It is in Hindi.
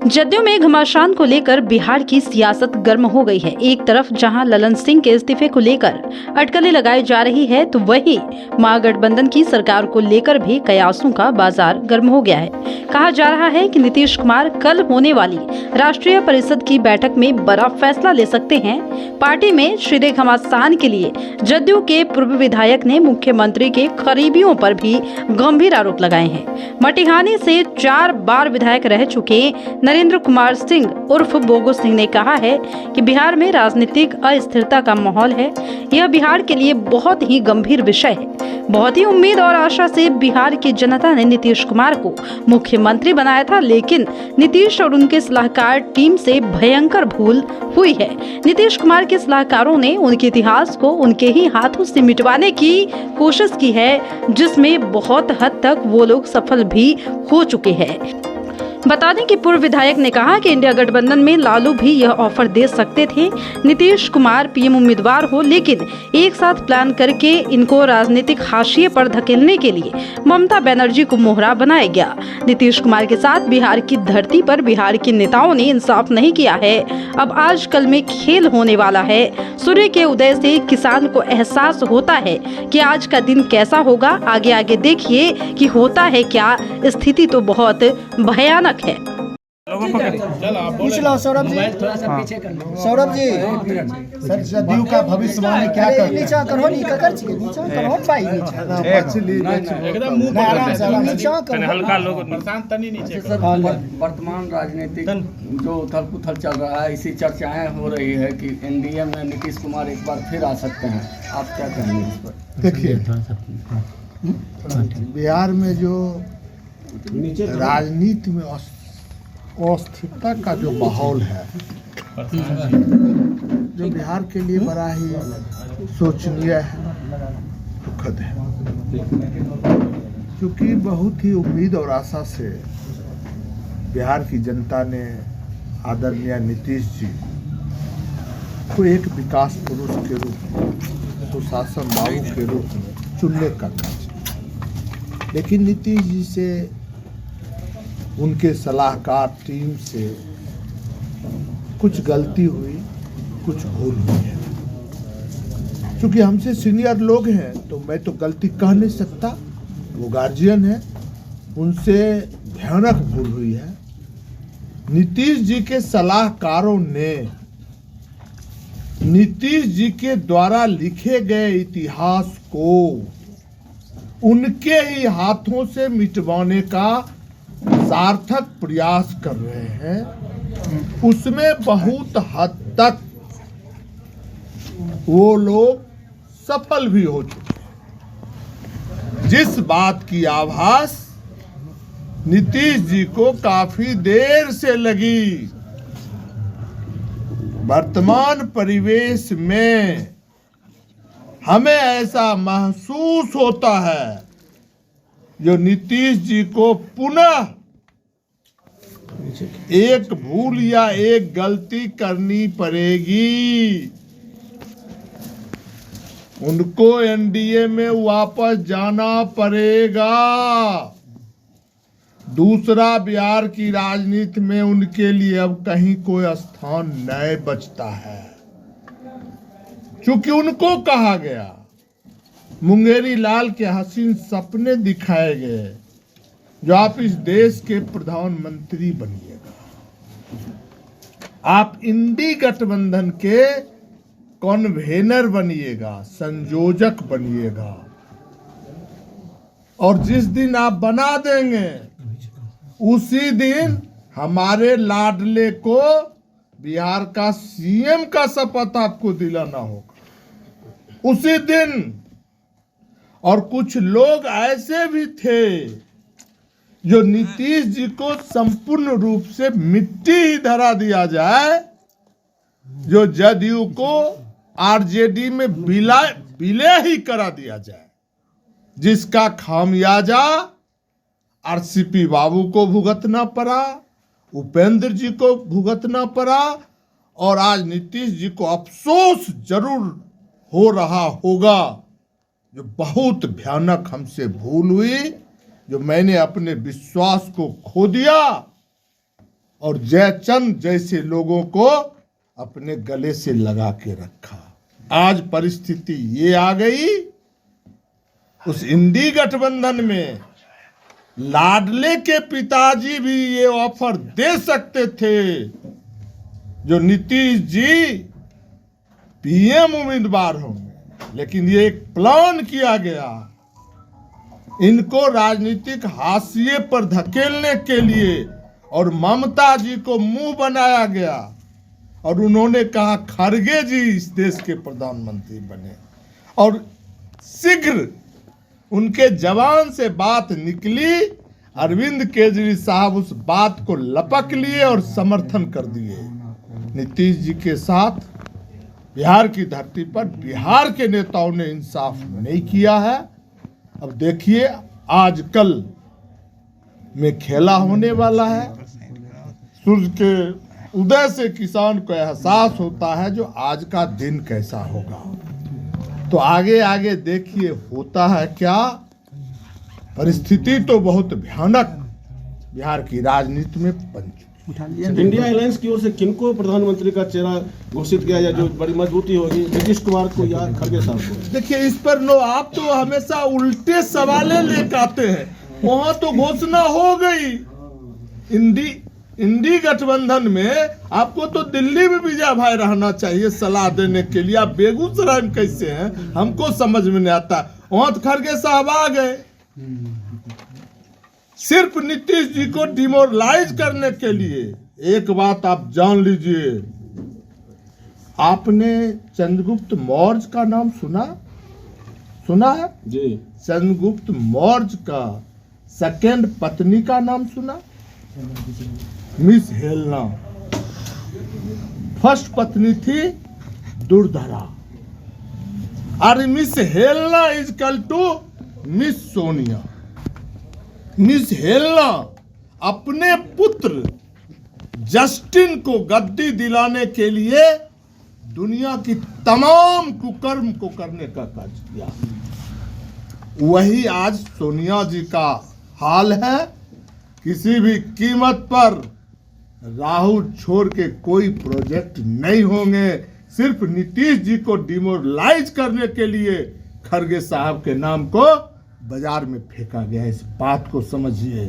जदयू में घमासान को लेकर बिहार की सियासत गर्म हो गई है। एक तरफ जहां ललन सिंह के इस्तीफे को लेकर अटकलें लगाई जा रही है, तो वहीं महागठबंधन की सरकार को लेकर भी कयासों का बाजार गर्म हो गया है। कहा जा रहा है कि नीतीश कुमार कल होने वाली राष्ट्रीय परिषद की बैठक में बड़ा फैसला ले सकते हैं। पार्टी में श्री घमासान के लिए जदयू के पूर्व विधायक ने मुख्यमंत्री के करीबियों पर भी गंभीर आरोप लगाए हैं। मटिहानी से 4 बार विधायक रह चुके नरेंद्र कुमार सिंह उर्फ बोगो सिंह ने कहा है कि बिहार में राजनीतिक अस्थिरता का माहौल है। यह बिहार के लिए बहुत ही गंभीर विषय है। बहुत ही उम्मीद और आशा से बिहार की जनता ने नीतीश कुमार को मुख्यमंत्री बनाया था, लेकिन नीतीश और उनके सलाहकार टीम से भयंकर भूल हुई है। नीतीश कुमार के सलाहकारों ने उनके इतिहास को उनके ही हाथों से मिटवाने की कोशिश की है, जिसमें बहुत हद तक वो लोग सफल भी हो चुके हैं। बता दें कि पूर्व विधायक ने कहा कि इंडिया गठबंधन में लालू भी यह ऑफर दे सकते थे, नीतीश कुमार पीएम उम्मीदवार हो, लेकिन एक साथ प्लान करके इनको राजनीतिक हाशिए पर धकेलने के लिए ममता बनर्जी को मोहरा बनाया गया। नीतीश कुमार के साथ बिहार की धरती पर बिहार के नेताओं ने इंसाफ नहीं किया है। अब आजकल में खेल होने वाला है। सूर्य के उदय से किसान को एहसास होता है कि आज का दिन कैसा होगा। आगे आगे देखिए कि होता है क्या। स्थिति तो बहुत भयानक है। पूछ लो सौरभ जी, थोड़ा सा पीछे कर लो। सौरभ जी, सर जदयू का भविष्यवाणी क्या कर नीचा करो, नी कर छी नीचा करो भाई, नीचा एकदम मुंह पर आराम से नीचा करो, हल्का लोग प्रशांत तनी नीचे सर, वर्तमान राजनीतिक जो उथल पुथल चल रहा है, इसी चर्चाएं हो रही है कि एनडीए में नीतीश कुमार एक बार फिर आ सकते हैं। आप क्या कहेंगे इस पर? देखिए, बिहार में जो राजनीति में अस्थिरता का जो माहौल है, जो बिहार के लिए बड़ा ही शोचनीय है, दुखद है, क्योंकि बहुत ही उम्मीद और आशा से बिहार की जनता ने आदरणीय नीतीश जी को एक विकास पुरुष के रूप में, सुशासन बाबू के रूप में चुनने का कार्य, लेकिन नीतीश जी से, उनके सलाहकार टीम से कुछ गलती हुई, कुछ भूल हुई है। क्योंकि हमसे सीनियर लोग हैं तो मैं तो गलती कह नहीं सकता, वो गार्जियन है, उनसे भयानक भूल हुई है। नीतीश जी के सलाहकारों ने नीतीश जी के द्वारा लिखे गए इतिहास को उनके ही हाथों से मिटवाने का सार्थक प्रयास कर रहे हैं। उसमें बहुत हद तक वो लोग सफल भी हो चुके हैं। जिस बात की आभास नीतीश जी को काफी देर से लगी, वर्तमान परिवेश में हमें ऐसा महसूस होता है जो नीतीश जी को पुनः एक भूल या एक गलती करनी पड़ेगी। उनको एनडीए में वापस जाना पड़ेगा। दूसरा, बिहार की राजनीति में उनके लिए अब कहीं कोई स्थान नहीं बचता है, क्योंकि उनको कहा गया, मुंगेरी लाल के हसीन सपने दिखाए गए, जो आप इस देश के प्रधानमंत्री बनिएगा, आप इंडी गठबंधन के कन्वेनर बनिएगा, संयोजक बनिएगा, और जिस दिन आप बना देंगे उसी दिन हमारे लाडले को बिहार का सीएम का शपथ आपको दिलाना होगा उसी दिन। और कुछ लोग ऐसे भी थे जो नीतीश जी को संपूर्ण रूप से मिट्टी ही धरा दिया जाए, जो जदयू को आरजेडी में विलय ही करा दिया जाए, जिसका खामियाजा आरसीपी बाबू को भुगतना पड़ा, उपेंद्र जी को भुगतना पड़ा, और आज नीतीश जी को अफसोस जरूर हो रहा होगा, जो बहुत भयानक हमसे भूल हुई, जो मैंने अपने विश्वास को खो दिया, और जयचंद जैसे लोगों को अपने गले से लगा के रखा। आज परिस्थिति ये आ गई, उस इंडी गठबंधन में लाडले के पिताजी भी ये ऑफर दे सकते थे, जो नीतीश जी पीएम उम्मीदवार होंगे, लेकिन ये एक प्लान किया गया इनको राजनीतिक हाशिए पर धकेलने के लिए, और ममता जी को मुंह बनाया गया और उन्होंने कहा खड़गे जी इस देश के प्रधानमंत्री बने, और शीघ्र उनके जवान से बात निकली, अरविंद केजरीवाल साहब उस बात को लपक लिए और समर्थन कर दिए। नीतीश जी के साथ बिहार की धरती पर बिहार के नेताओं ने इंसाफ नहीं किया है। अब देखिए आज कल में खेला होने वाला है। सूर्य के उदय से किसान को एहसास होता है जो आज का दिन कैसा होगा। तो आगे आगे देखिए होता है क्या। परिस्थिति तो बहुत भयानक बिहार की राजनीति में बन चुकी है। इंडिया अलायंस की ओर से किनको प्रधानमंत्री का चेहरा घोषित किया जाए जो बड़ी मजबूती होगी, नीतीश कुमार को या खड़गे साहब को? देखिए इस पर लो, आप तो हमेशा उल्टे सवाले लेकर आते हैं। वहां तो घोषणा हो गई इंडी गठबंधन में, आपको तो दिल्ली में विजय भाई रहना चाहिए सलाह देने के लिए। आप बेगूसराय में कैसे हैं हमको समझ में नहीं आता। वहां तो खड़गे साहब आ गए सिर्फ नीतीश जी को डिमोरलाइज करने के लिए। एक बात आप जान लीजिए, आपने चंद्रगुप्त मौर्य का नाम सुना है जी? चंद्रगुप्त मौर्य का सेकंड पत्नी का नाम सुना? Miss Helena. फर्स्ट पत्नी थी दुर्धरा, और Miss Helena is equal to Miss Sonia. Miss Helena अपने पुत्र जस्टिन को गद्दी दिलाने के लिए दुनिया की तमाम कुकर्म को करने का कार्य किया। वही आज सोनिया जी का हाल है। किसी भी कीमत पर राहुल छोड़ के कोई प्रोजेक्ट नहीं होंगे। सिर्फ नीतीश जी को डिमोरलाइज करने के लिए खड़गे साहब के नाम को बाजार में फेंका गया। इस बात को समझिए।